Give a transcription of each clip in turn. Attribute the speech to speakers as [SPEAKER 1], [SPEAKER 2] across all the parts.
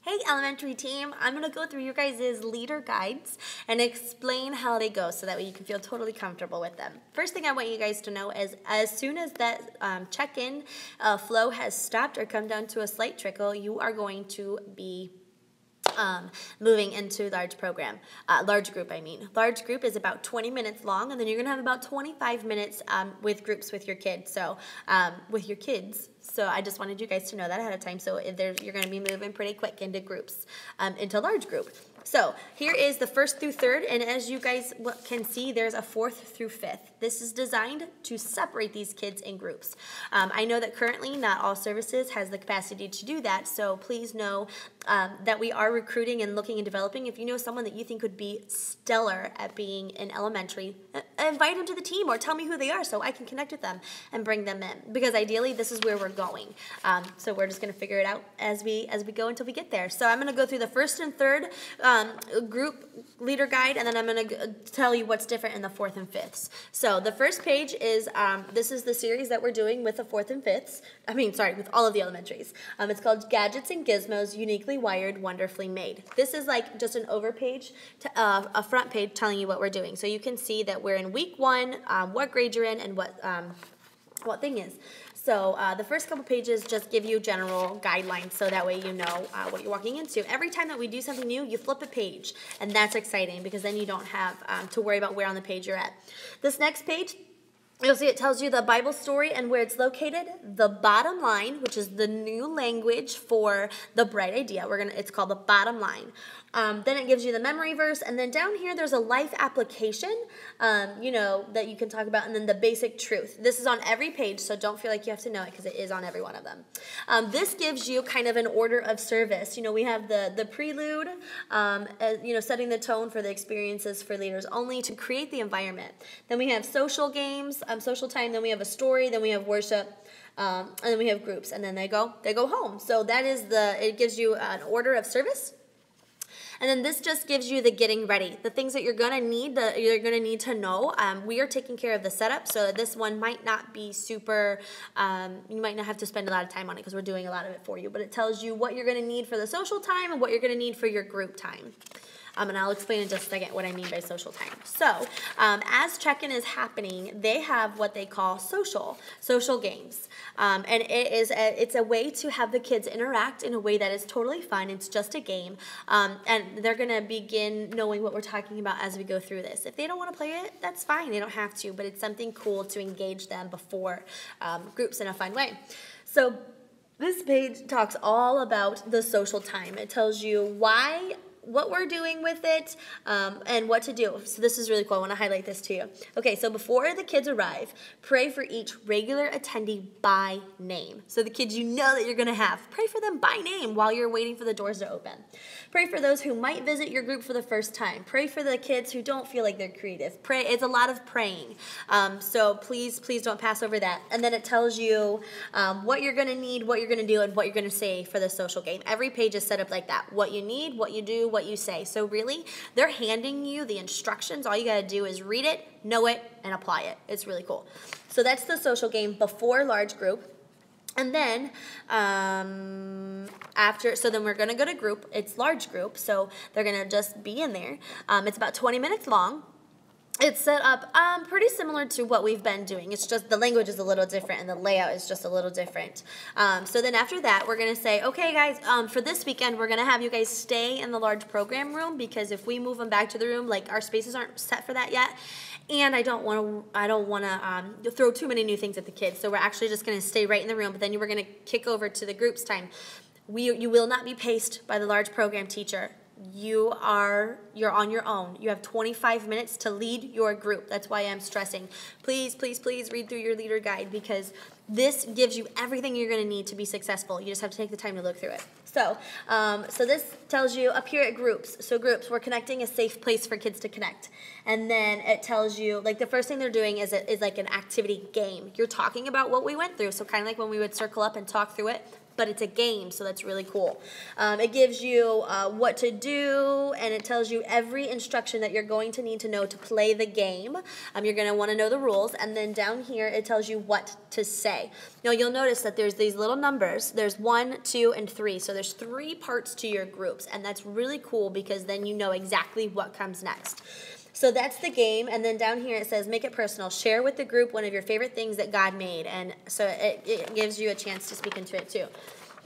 [SPEAKER 1] Hey elementary team, I'm going to go through your guys' leader guides and explain how they go so that way you can feel totally comfortable with them. First thing I want you guys to know is as soon as that check-in flow has stopped or come down to a slight trickle, you are going to be moving into large group. Large group is about 20 minutes long, and then you're going to have about 25 minutes with groups with your kids. So I just wanted you guys to know that ahead of time. So you're going to be moving pretty quick into groups, into large group. So here is the first through third, and as you guys can see, there's a fourth through fifth. This is designed to separate these kids in groups. I know that currently not all services has the capacity to do that, so please know that we are recruiting and looking and developing. If you know someone that you think would be stellar at being in elementary, invite them to the team or tell me who they are so I can connect with them and bring them in, because ideally this is where we're going. So we're just going to figure it out as we go until we get there. So I'm going to go through the first and third group leader guide, and then I'm going to tell you what's different in the fourth and fifths. So the first page is, this is the series that we're doing with the fourth and fifths. With all of the elementaries. It's called Gadgets and Gizmos, Uniquely Wired, Wonderfully Made. This is like just an over page, a front page telling you what we're doing. So you can see that we're in week 1, what grade you're in, and what thing is. So the first couple pages just give you general guidelines so that way you know what you're walking into. Every time that we do something new, you flip a page, and that's exciting because then you don't have to worry about where on the page you're at. This next page, you'll see it tells you the Bible story and where it's located, the bottom line, which is the new language for the bright idea. It's called the bottom line. Then it gives you the memory verse, and then down here there's a life application, that you can talk about, and then the basic truth. This is on every page, so don't feel like you have to know it because it is on every one of them. This gives you kind of an order of service. We have the prelude, setting the tone for the experiences for leaders only to create the environment. Then we have social games, social time. Then we have a story. Then we have worship. And then we have groups, and then they go home. So that is it gives you an order of service. And then this just gives you the getting ready, the things that you're going to need to know. We are taking care of the setup, so this one might not be super, you might not have to spend a lot of time on it because we're doing a lot of it for you, but it tells you what you're going to need for the social time and what you're going to need for your group time. And I'll explain in just a second what I mean by social time. So, as check-in is happening, they have what they call social games. And it's a way to have the kids interact in a way that is totally fun. It's just a game. And they're going to begin knowing what we're talking about as we go through this. If they don't want to play it, that's fine. They don't have to, but it's something cool to engage them before groups in a fun way. So, this page talks all about the social time. It tells you what we're doing with it, and what to do. So this is really cool. I want to highlight this to you. Okay, so before the kids arrive, pray for each regular attendee by name. So the kids you know that you're going to have, pray for them by name while you're waiting for the doors to open. Pray for those who might visit your group for the first time. Pray for the kids who don't feel like they're creative. It's a lot of praying. So please don't pass over that. And then it tells you what you're going to need, what you're going to do, and what you're going to say for the social game. Every page is set up like that. What you need, what you do, what you say. So really, they're handing you the instructions. All you got to do is read it, know it, and apply it. It's really cool. So that's the social game before large group. And then then we're going to go to group. It's large group, so they're going to just be in there. It's about 20 minutes long. It's set up pretty similar to what we've been doing. It's just the language is a little different and the layout is just a little different. So then after that, we're going to say, okay, guys, for this weekend, we're going to have you guys stay in the large program room because if we move them back to the room, like our spaces aren't set for that yet. And I don't want to throw too many new things at the kids. So we're actually just going to stay right in the room. But then we're going to kick over to the groups time. You will not be paced by the large program teacher. You're on your own. You have 25 minutes to lead your group. That's why I'm stressing. Please read through your leader guide because this gives you everything you're going to need to be successful. You just have to take the time to look through it. So this tells you up here at groups. So groups, we're connecting a safe place for kids to connect. And then it tells you, like the first thing they're doing is like an activity game. You're talking about what we went through. So kind of like when we would circle up and talk through it. but it's a game, so that's really cool. It gives you what to do, and it tells you every instruction that you're going to need to know to play the game. You're going to want to know the rules, and then down here it tells you what to say. Now you'll notice that there's these little numbers. There's 1, 2, and 3, so there's 3 parts to your groups, and that's really cool because then you know exactly what comes next. So that's the game, and then down here it says make it personal. Share with the group one of your favorite things that God made, and so it gives you a chance to speak into it too.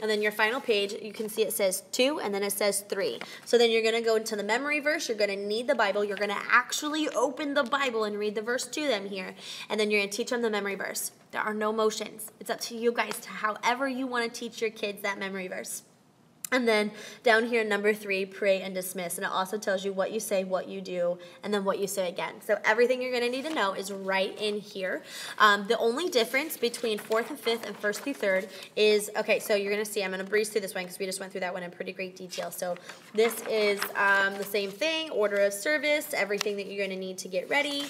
[SPEAKER 1] And then your final page, you can see it says 2, and then it says 3. So then you're going to go into the memory verse. You're going to need the Bible. You're going to actually open the Bible and read the verse to them here, and then you're going to teach them the memory verse. There are no motions. It's up to you guys to however you want to teach your kids that memory verse. And then down here, number 3, pray and dismiss. And it also tells you what you say, what you do, and then what you say again. So everything you're going to need to know is right in here. The only difference between 4th and 5th and 1st through 3rd is, okay, so you're going to see, I'm going to breeze through this one because we just went through that one in pretty great detail. So this is the same thing, order of service, everything that you're going to need to get ready.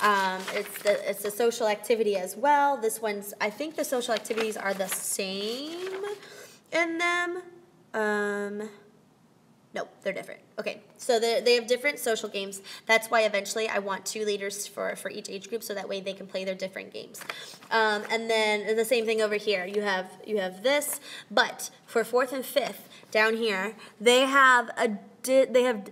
[SPEAKER 1] It's the social activity as well. This one's, I think the social activities are the same in them. No, they're different. Okay, so they have different social games. That's why eventually I want 2 leaders for each age group, so that way they can play their different games. And then the same thing over here. You have this, but for 4th and 5th down here, they have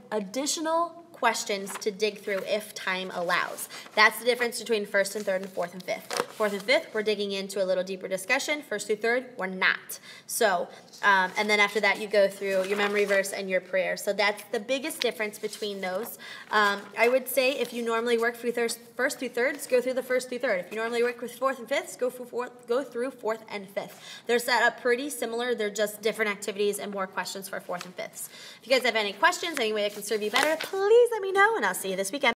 [SPEAKER 1] additional questions to dig through if time allows. That's the difference between 1st and 3rd and 4th and 5th. 4th and 5th, we're digging into a little deeper discussion. 1st through 3rd, we're not. So, and then after that, you go through your memory verse and your prayer. So that's the biggest difference between those. I would say if you normally work through 1st through 3rd, go through the 1st through 3rd. If you normally work with 4th and 5th, go through 4th and 5th. They're set up pretty similar. They're just different activities and more questions for 4th and 5th. If you guys have any questions, any way I can serve you better, please let me know, and I'll see you this weekend.